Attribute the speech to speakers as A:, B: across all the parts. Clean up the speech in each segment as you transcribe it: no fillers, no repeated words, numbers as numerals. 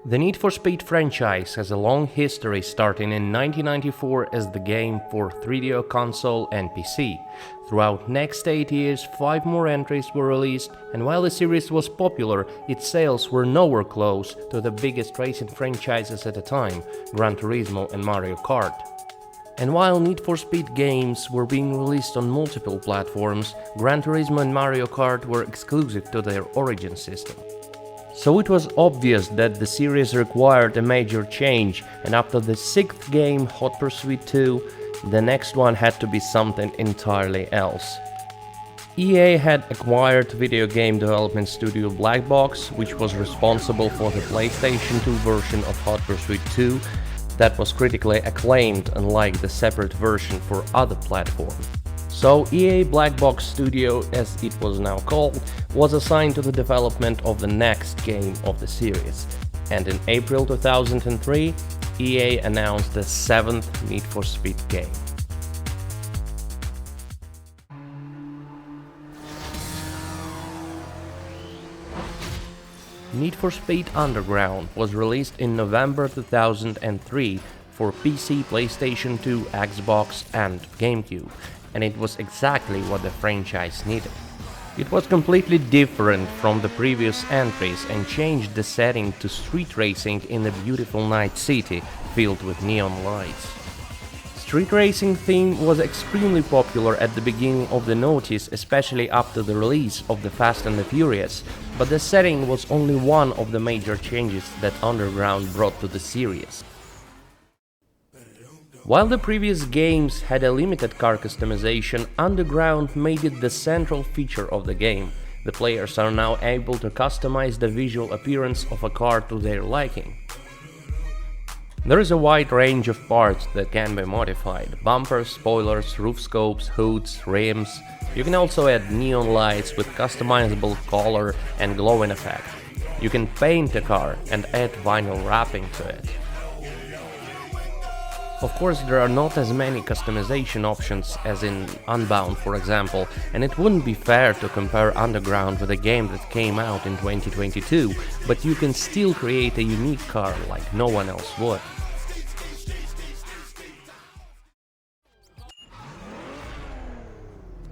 A: The Need for Speed franchise has a long history, starting in 1994 as the game for 3DO console and PC. Throughout next 8 years, 5 more entries were released, and while the series was popular, its sales were nowhere close to the biggest racing franchises at the time, Gran Turismo and Mario Kart. And while Need for Speed games were being released on multiple platforms, Gran Turismo and Mario Kart were exclusive to their origin system. So it was obvious that the series required a major change, and after the 6th game, Hot Pursuit 2, the next one had to be something entirely else. EA had acquired video game development studio Black Box, which was responsible for the PlayStation 2 version of Hot Pursuit 2 that was critically acclaimed, unlike the separate version for other platforms. So EA Black Box Studio, as it was now called, was assigned to the development of the next game of the series. And in April 2003, EA announced the 7th Need for Speed game. Need for Speed Underground was released in November 2003 for PC, PlayStation 2, Xbox and GameCube, and it was exactly what the franchise needed. It was completely different from the previous entries and changed the setting to street racing in a beautiful night city filled with neon lights. Street racing theme was extremely popular at the beginning of the noughties, especially after the release of the Fast and the Furious, but the setting was only one of the major changes that Underground brought to the series. While the previous games had a limited car customization, Underground made it the central feature of the game. The players are now able to customize the visual appearance of a car to their liking. There is a wide range of parts that can be modified: bumpers, spoilers, roof scopes, hoods, rims. You can also add neon lights with customizable color and glowing effect. You can paint a car and add vinyl wrapping to it. Of course, there are not as many customization options as in Unbound, for example, and it wouldn't be fair to compare Underground with a game that came out in 2022, but you can still create a unique car like no one else would.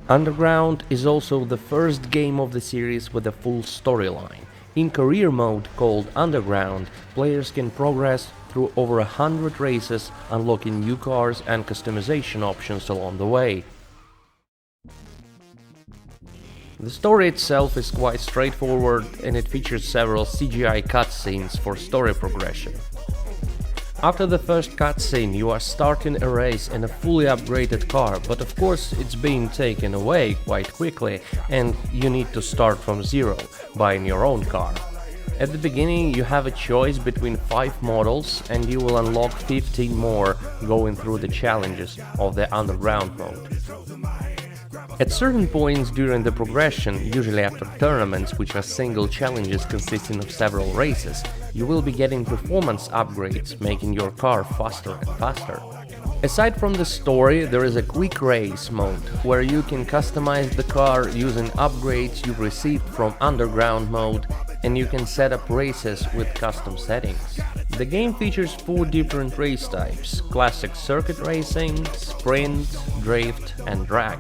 A: Underground is also the first game of the series with a full storyline. In career mode, called Underground, players can progress through over 100 races, unlocking new cars and customization options along the way. The story itself is quite straightforward, and it features several CGI cutscenes for story progression. After the first cutscene, you are starting a race in a fully upgraded car, but of course it's being taken away quite quickly and you need to start from zero, buying your own car. At the beginning you have a choice between 5 models and you will unlock 15 more going through the challenges of the Underground mode. At certain points during the progression, usually after tournaments, which are single challenges consisting of several races, you will be getting performance upgrades, making your car faster and faster. Aside from the story, there is a quick race mode, where you can customize the car using upgrades you've received from Underground mode, and you can set up races with custom settings. The game features 4 different race types: classic circuit racing, sprint, drift and drag.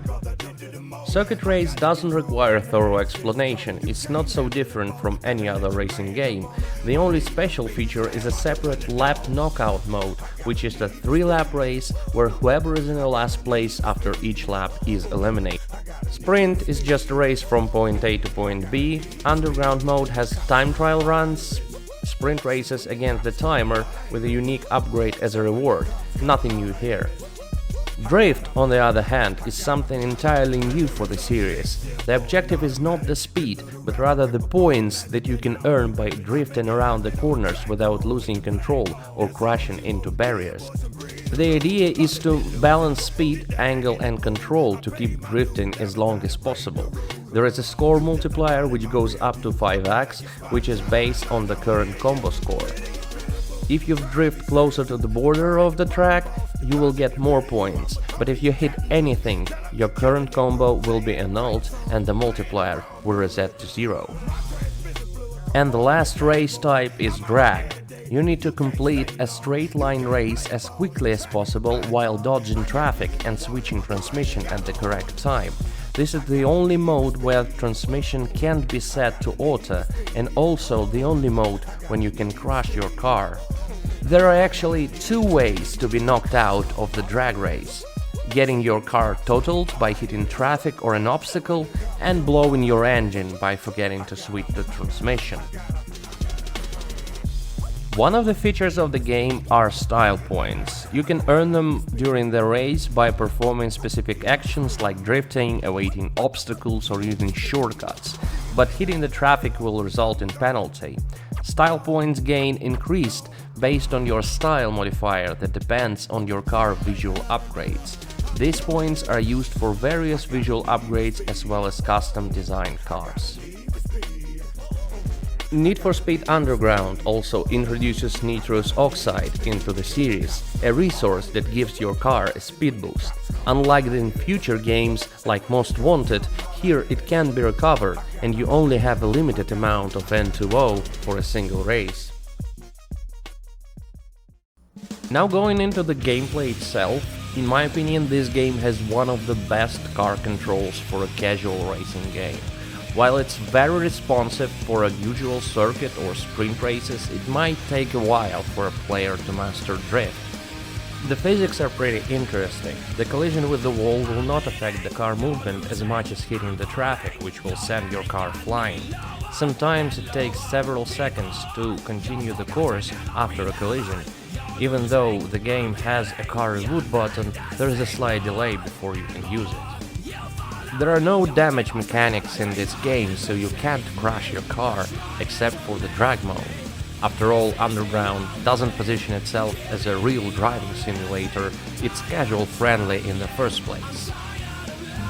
A: Circuit race doesn't require a thorough explanation, it's not so different from any other racing game. The only special feature is a separate lap knockout mode, which is a 3-lap race where whoever is in the last place after each lap is eliminated. Sprint is just a race from point A to point B. Underground mode has time trial runs, sprint races against the timer with a unique upgrade as a reward. Nothing new here. Drift, on the other hand, is something entirely new for the series. The objective is not the speed, but rather the points that you can earn by drifting around the corners without losing control or crashing into barriers. The idea is to balance speed, angle and control to keep drifting as long as possible. There is a score multiplier which goes up to 5x, which is based on the current combo score. If you drift closer to the border of the track, you will get more points, but if you hit anything, your current combo will be annulled and the multiplier will reset to 0. And the last race type is drag. You need to complete a straight line race as quickly as possible while dodging traffic and switching transmission at the correct time. This is the only mode where transmission can't be set to auto, and also the only mode when you can crash your car. There are actually two ways to be knocked out of the drag race: getting your car totaled by hitting traffic or an obstacle, and blowing your engine by forgetting to switch the transmission. One of the features of the game are style points. You can earn them during the race by performing specific actions like drifting, evading obstacles, or using shortcuts, but hitting the traffic will result in penalty. Style points gain increased based on your style modifier that depends on your car visual upgrades. These points are used for various visual upgrades as well as custom designed cars. Need for Speed Underground also introduces nitrous oxide into the series, a resource that gives your car a speed boost. Unlike in future games like Most Wanted, here it can be recovered and you only have a limited amount of N2O for a single race. Now going into the gameplay itself, in my opinion this game has one of the best car controls for a casual racing game. While it's very responsive for a usual circuit or sprint races, it might take a while for a player to master drift. The physics are pretty interesting. The collision with the wall will not affect the car movement as much as hitting the traffic, which will send your car flying. Sometimes it takes several seconds to continue the course after a collision. Even though the game has a car reboot button, there is a slight delay before you can use it. There are no damage mechanics in this game, so you can't crash your car, except for the drag mode. After all, Underground doesn't position itself as a real driving simulator, it's casual friendly in the first place.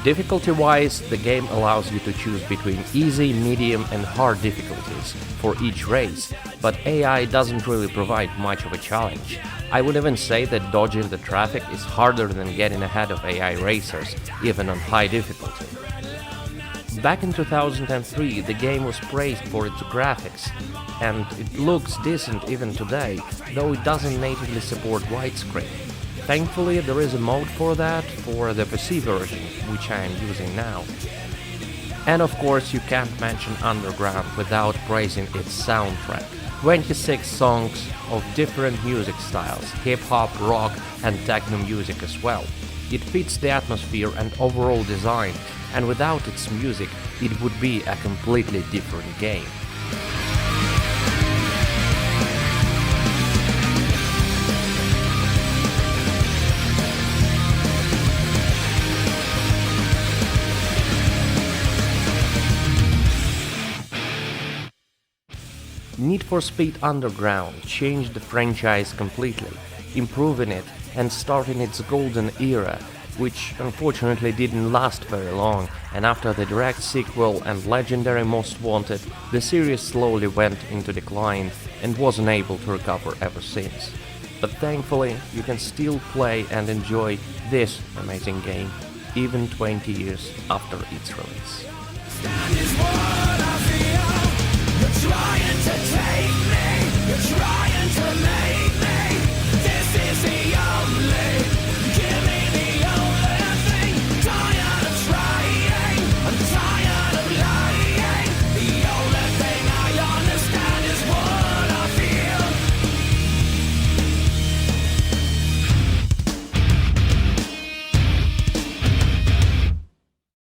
A: Difficulty-wise, the game allows you to choose between easy, medium and hard difficulties for each race, but AI doesn't really provide much of a challenge. I would even say that dodging the traffic is harder than getting ahead of AI racers, even on high difficulty. Back in 2003, the game was praised for its graphics, and it looks decent even today, though it doesn't natively support widescreen. Thankfully, there is a mode for that for the PC version, which I am using now. And of course, you can't mention Underground without praising its soundtrack. 26 songs of different music styles, hip-hop, rock and techno music as well. It fits the atmosphere and overall design, and without its music, it would be a completely different game. Need for Speed Underground changed the franchise completely, improving it and starting its golden era, which unfortunately didn't last very long, and after the direct sequel and legendary Most Wanted, the series slowly went into decline and wasn't able to recover ever since. But thankfully, you can still play and enjoy this amazing game, even 20 years after its release.
B: Trying to take